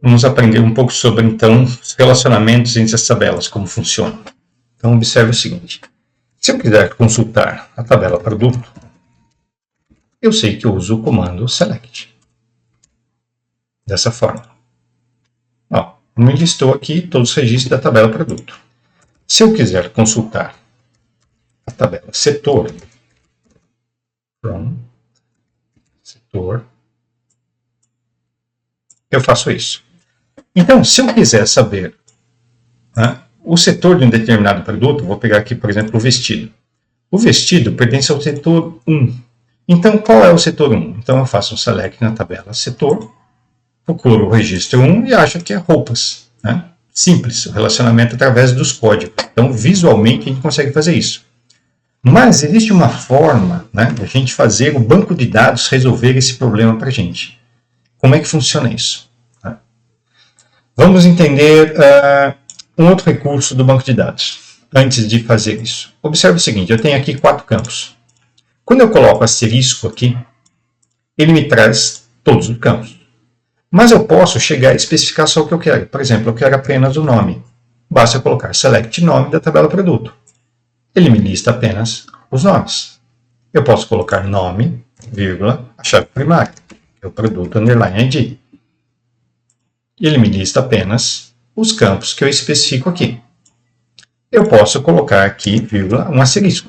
Vamos aprender um pouco sobre, então, os relacionamentos entre as tabelas, como funcionam. Então, observe o seguinte. Se eu quiser consultar a tabela produto, eu sei que eu uso o comando select. Dessa forma. Ó, me listou aqui todos os registros da tabela produto. Se eu quiser consultar a tabela setor, eu faço isso. Então, se eu quiser saber o setor de um determinado produto, vou pegar aqui, por exemplo, o vestido. O vestido pertence ao setor 1. Então, qual é o setor 1? Então, eu faço um select na tabela setor, procuro o registro 1 e acho que é roupas. Né? Simples, o relacionamento através dos códigos. Então, visualmente, a gente consegue fazer isso. Mas existe uma forma, né, de a gente fazer o banco de dados resolver esse problema para a gente. Como é que funciona isso? Vamos entender um outro recurso do banco de dados, antes de fazer isso. Observe o seguinte, eu tenho aqui 4 campos. Quando eu coloco asterisco aqui, ele me traz todos os campos. Mas eu posso chegar a especificar só o que eu quero. Por exemplo, eu quero apenas o nome. Basta eu colocar select nome da tabela produto. Ele me lista apenas os nomes. Eu posso colocar nome, vírgula, a chave primária, que é o produto underline ID. E ele me lista apenas os campos que eu especifico aqui. Eu posso colocar aqui, vírgula, um asterisco.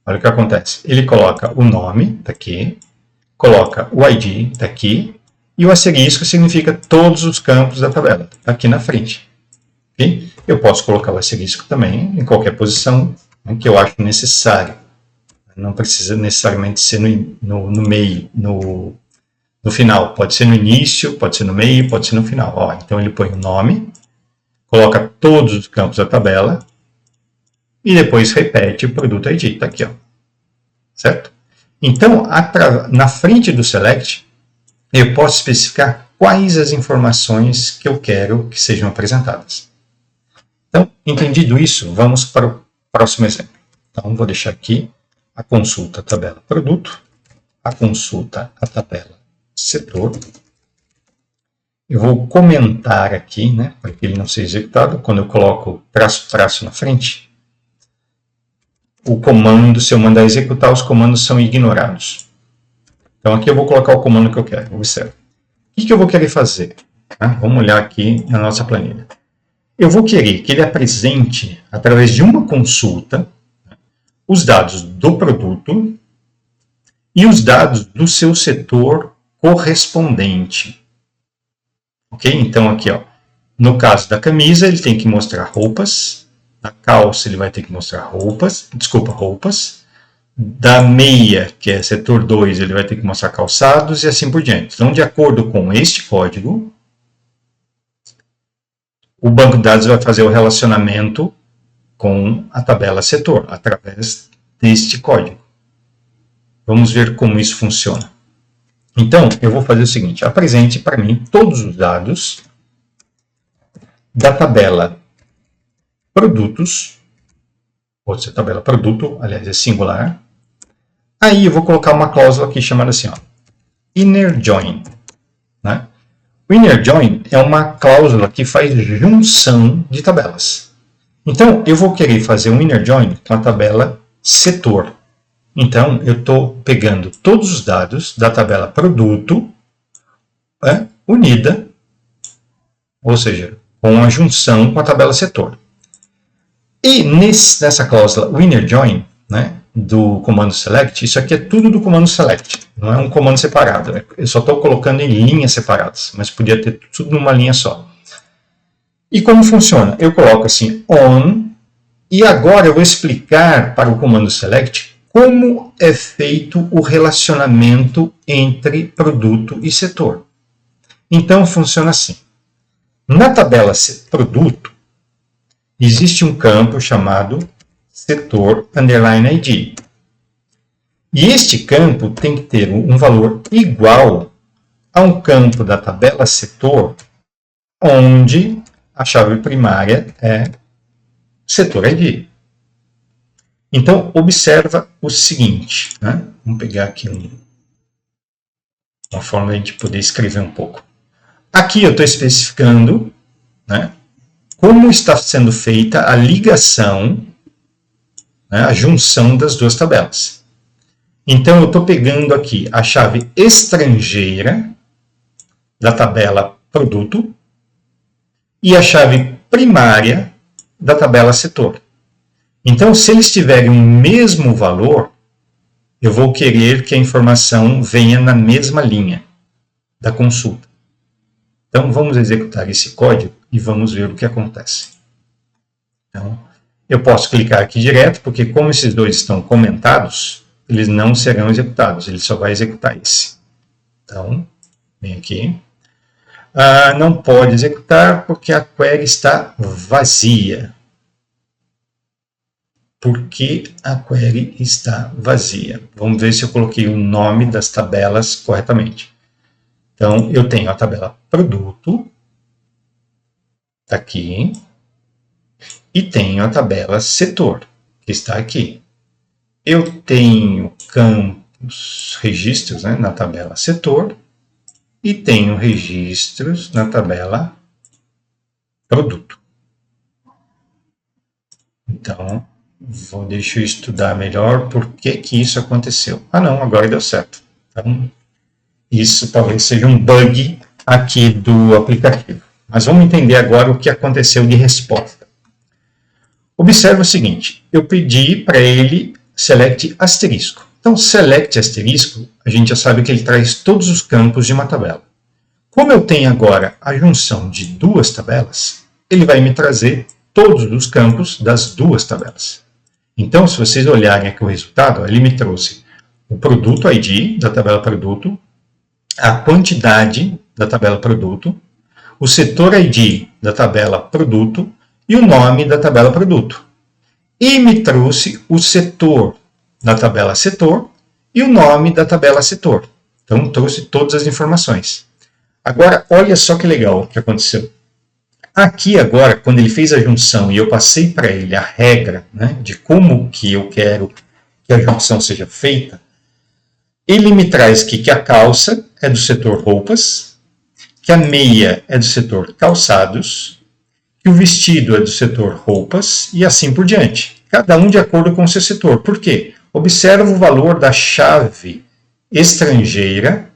Olha o que acontece. Ele coloca o nome daqui, coloca o ID daqui, e o asterisco significa todos os campos da tabela, aqui na frente. Okay? Eu posso colocar o asterisco também em qualquer posição que eu acho necessário. Não precisa necessariamente ser no meio, no final. Pode ser no início, pode ser no meio, pode ser no final. Ó, então ele põe o nome, coloca todos os campos da tabela e depois repete o produto ID. Está aqui, ó. Certo? Então, na frente do select, eu posso especificar quais as informações que eu quero que sejam apresentadas. Então, entendido isso, vamos para o próximo exemplo. Então, vou deixar aqui a consulta tabela produto, a consulta a tabela setor. Eu vou comentar aqui, né, para que ele não seja executado. Quando eu coloco traço na frente, o comando, se eu mandar executar, os comandos são ignorados. Então, aqui eu vou colocar o comando que eu quero. Observe. O que eu vou querer fazer? Vamos olhar aqui na nossa planilha. Eu vou querer que ele apresente, através de uma consulta, os dados do produto e os dados do seu setor correspondente. Ok? Então, aqui, ó, no caso da camisa, ele tem que mostrar roupas. Da calça, ele vai ter que mostrar roupas. Da meia, que é setor 2, ele vai ter que mostrar calçados e assim por diante. Então, de acordo com este código, o banco de dados vai fazer o relacionamento com a tabela setor, através deste código. Vamos ver como isso funciona. Então, eu vou fazer o seguinte, apresente para mim todos os dados da tabela produtos, pode ser tabela produto, aliás, é singular. Aí eu vou colocar uma cláusula aqui chamada assim, ó, inner join. Né? O inner join é uma cláusula que faz junção de tabelas. Então, eu vou querer fazer um inner join com a tabela setor. Então, eu estou pegando todos os dados da tabela produto unida, ou seja, com a junção com a tabela setor. E nessa cláusula, o inner join, né, do comando select, isso aqui é tudo do comando select, não é um comando separado. Eu só estou colocando em linhas separadas, mas podia ter tudo numa linha só. E como funciona? Eu coloco assim, on, e agora eu vou explicar para o comando select como é feito o relacionamento entre produto e setor. Então, funciona assim. Na tabela produto, existe um campo chamado setor underline ID. E este campo tem que ter um valor igual a um campo da tabela setor, onde a chave primária é setor ID. Então, observa o seguinte. Né? Vamos pegar aqui uma forma de a gente poder escrever um pouco. Aqui eu estou especificando, né, como está sendo feita a ligação, né, a junção das duas tabelas. Então, eu estou pegando aqui a chave estrangeira da tabela produto e a chave primária da tabela setor. Então, se eles tiverem o mesmo valor, eu vou querer que a informação venha na mesma linha da consulta. Então, vamos executar esse código e vamos ver o que acontece. Então, eu posso clicar aqui direto, porque como esses dois estão comentados, eles não serão executados, ele só vai executar esse. Então, vem aqui. Não pode executar porque a query está vazia. Por que a query está vazia? Vamos ver se eu coloquei o nome das tabelas corretamente. Então, eu tenho a tabela produto, está aqui, e tenho a tabela setor, que está aqui. Eu tenho campos, registros, né, na tabela setor, e tenho registros na tabela produto. Então, deixa eu estudar melhor por que isso aconteceu. Não, agora deu certo. Então, isso talvez seja um bug aqui do aplicativo. Mas vamos entender agora o que aconteceu de resposta. Observe o seguinte, eu pedi para ele select asterisco. Então, select asterisco, a gente já sabe que ele traz todos os campos de uma tabela. Como eu tenho agora a junção de duas tabelas, ele vai me trazer todos os campos das duas tabelas. Então, se vocês olharem aqui o resultado, ele me trouxe o produto ID da tabela produto, a quantidade da tabela produto, o setor ID da tabela produto e o nome da tabela produto. E me trouxe o setor da tabela setor e o nome da tabela setor. Então, trouxe todas as informações. Agora, olha só que legal o que aconteceu. Aqui agora, quando ele fez a junção e eu passei para ele a regra, né, de como que eu quero que a junção seja feita, ele me traz aqui que a calça é do setor roupas, que a meia é do setor calçados, que o vestido é do setor roupas e assim por diante. Cada um de acordo com o seu setor. Por quê? Observa o valor da chave estrangeira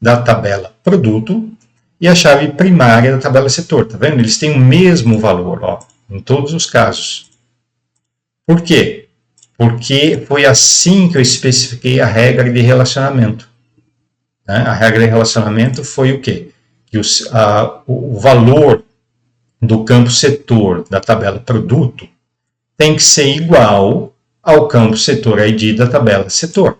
da tabela produto e a chave primária da tabela setor. Tá vendo? Eles têm o mesmo valor, ó, em todos os casos. Por quê? Porque foi assim que eu especifiquei a regra de relacionamento. Né? A regra de relacionamento foi o quê? Que o valor do campo setor da tabela produto tem que ser igual ao campo setor ID da tabela setor.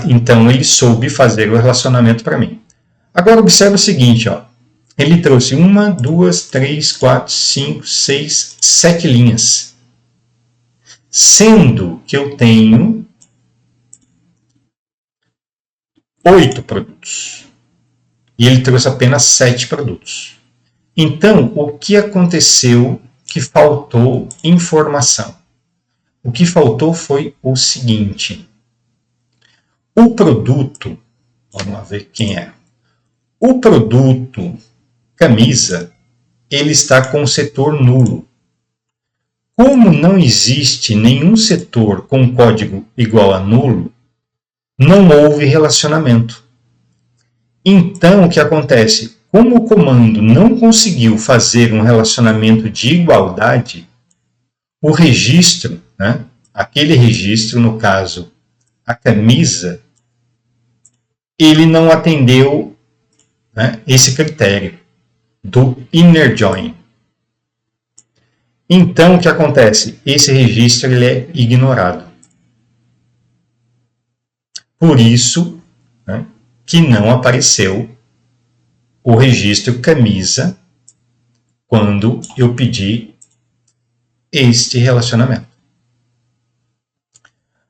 Então, ele soube fazer o relacionamento para mim. Agora, observe o seguinte, ó. Ele trouxe 1, 2, 3, 4, 5, 6, 7 linhas. Sendo que eu tenho 8 produtos. E ele trouxe apenas 7 produtos. Então, o que aconteceu que faltou informação? O que faltou foi o seguinte. O produto, vamos ver quem é. O produto camisa, ele está com o setor nulo. Como não existe nenhum setor com código igual a nulo, não houve relacionamento. Então, o que acontece? Como o comando não conseguiu fazer um relacionamento de igualdade, o registro, né, aquele registro, no caso, a camisa, ele não atendeu, né, esse critério do inner join. Então, o que acontece? Esse registro ele é ignorado. Por isso, né, que não apareceu o registro camisa quando eu pedi este relacionamento.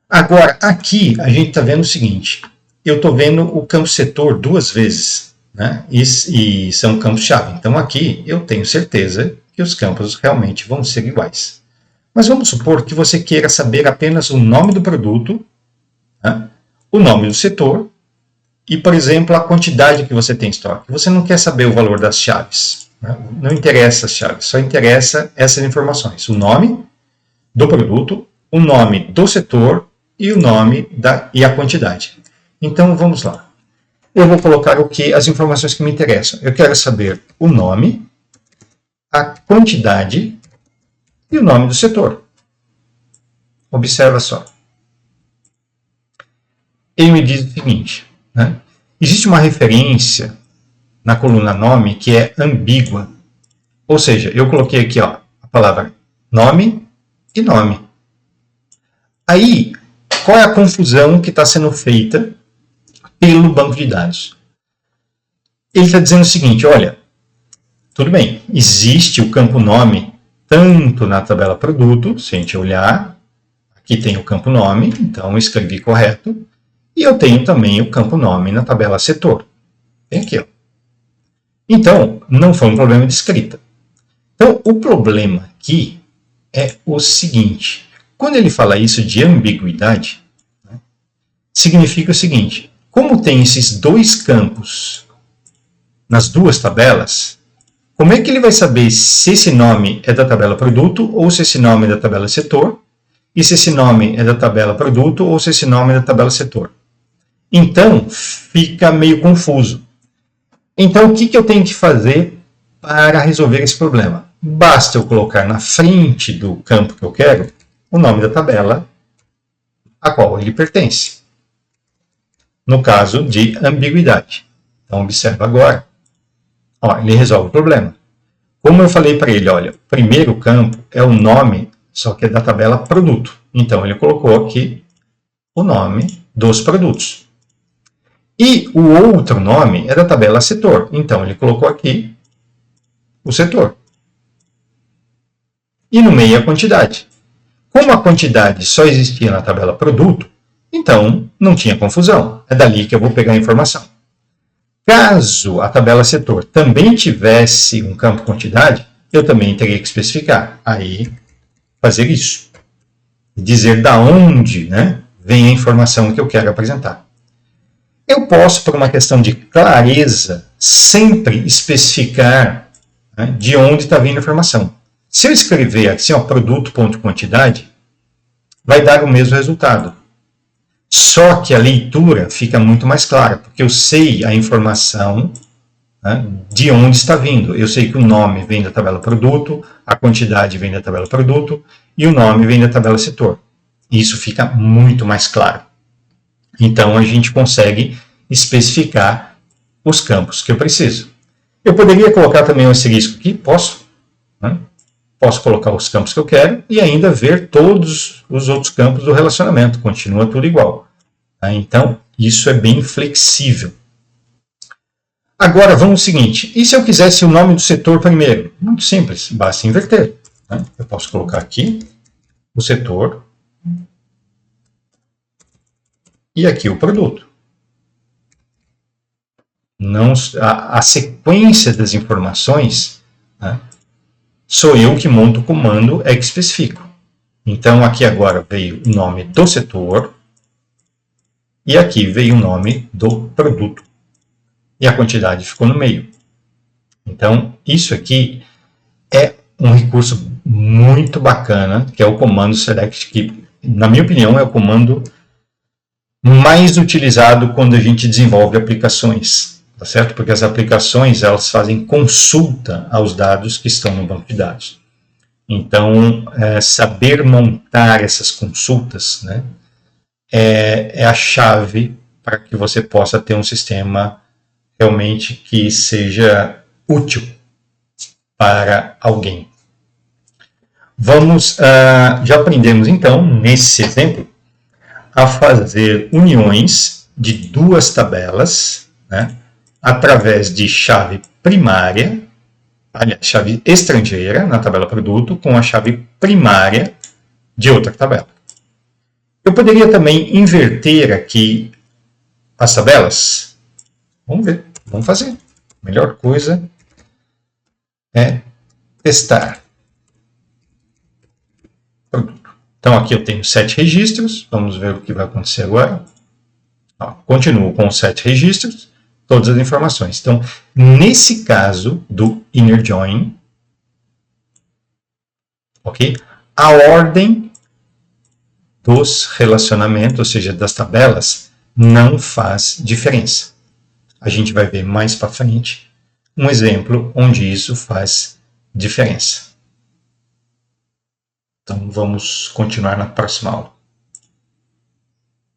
Agora, aqui a gente está vendo o seguinte. Eu estou vendo o campo setor 2 vezes, né? E são campos-chave. Então, aqui eu tenho certeza que os campos realmente vão ser iguais. Mas vamos supor que você queira saber apenas o nome do produto, né? O nome do setor e, por exemplo, a quantidade que você tem em estoque. Você não quer saber o valor das chaves. Né? Não interessa as chaves, só interessa essas informações. O nome do produto, o nome do setor e o nome e a quantidade. Então, vamos lá. Eu vou colocar o que? As informações que me interessam. Eu quero saber o nome, a quantidade e o nome do setor. Observa só. Ele me diz o seguinte, né? Existe uma referência na coluna nome que é ambígua. Ou seja, eu coloquei aqui ó, a palavra nome e nome. Aí, qual é a confusão que está sendo feita pelo banco de dados? Ele está dizendo o seguinte, olha, tudo bem, existe o campo nome tanto na tabela produto, se a gente olhar, aqui tem o campo nome, então eu escrevi correto, e eu tenho também o campo nome na tabela setor. Tem aqui, ó. Então, não foi um problema de escrita. Então, o problema aqui é o seguinte, quando ele fala isso de ambiguidade, né, significa o seguinte, como tem esses dois campos nas duas tabelas, como é que ele vai saber se esse nome é da tabela produto ou se esse nome é da tabela setor, e se esse nome é da tabela produto ou se esse nome é da tabela setor? Então, fica meio confuso. Então, o que eu tenho que fazer para resolver esse problema? Basta eu colocar na frente do campo que eu quero o nome da tabela a qual ele pertence. No caso de ambiguidade. Então, observa agora. Ó, ele resolve o problema. Como eu falei para ele, olha, o primeiro campo é o nome, só que é da tabela produto. Então, ele colocou aqui o nome dos produtos. E o outro nome é da tabela setor. Então, ele colocou aqui o setor. E no meio a quantidade. Como a quantidade só existia na tabela produto, então não tinha confusão. É dali que eu vou pegar a informação. Caso a tabela setor também tivesse um campo quantidade, eu também teria que especificar. Aí, fazer isso. Dizer da onde, né, vem a informação que eu quero apresentar. Eu posso, por uma questão de clareza, sempre especificar, né, de onde está vindo a informação. Se eu escrever assim, ó, produto.quantidade, vai dar o mesmo resultado. Só que a leitura fica muito mais clara, porque eu sei a informação, né, de onde está vindo. Eu sei que o nome vem da tabela produto, a quantidade vem da tabela produto e o nome vem da tabela setor. Isso fica muito mais claro. Então, a gente consegue especificar os campos que eu preciso. Eu poderia colocar também um asterisco aqui, posso, né? Posso colocar os campos que eu quero e ainda ver todos os outros campos do relacionamento, continua tudo igual. Tá? Então, isso é bem flexível. Agora, vamos ao seguinte, e se eu quisesse o nome do setor primeiro? Muito simples, basta inverter. Né? Eu posso colocar aqui o setor e aqui o produto. Não, a sequência das informações, né, sou eu que monto o comando é que especifico. Então, aqui agora veio o nome do setor e aqui veio o nome do produto. E a quantidade ficou no meio. Então, isso aqui é um recurso muito bacana, que é o comando select, que, na minha opinião, é o comando mais utilizado quando a gente desenvolve aplicações, tá certo? Porque as aplicações, elas fazem consulta aos dados que estão no banco de dados. Então, saber montar essas consultas, né, é a chave para que você possa ter um sistema realmente que seja útil para alguém. Vamos, já aprendemos então, nesse exemplo, a fazer uniões de duas tabelas, né, através de chave primária, aliás, chave estrangeira na tabela produto, com a chave primária de outra tabela. Eu poderia também inverter aqui as tabelas. Vamos ver, vamos fazer. A melhor coisa é testar. Produto. Então aqui eu tenho 7 registros, vamos ver o que vai acontecer agora. Ó, continuo com os 7 registros, todas as informações. Então, nesse caso do inner join, ok? A ordem dos relacionamentos, ou seja, das tabelas, não faz diferença. A gente vai ver mais para frente um exemplo onde isso faz diferença. Então, vamos continuar na próxima aula.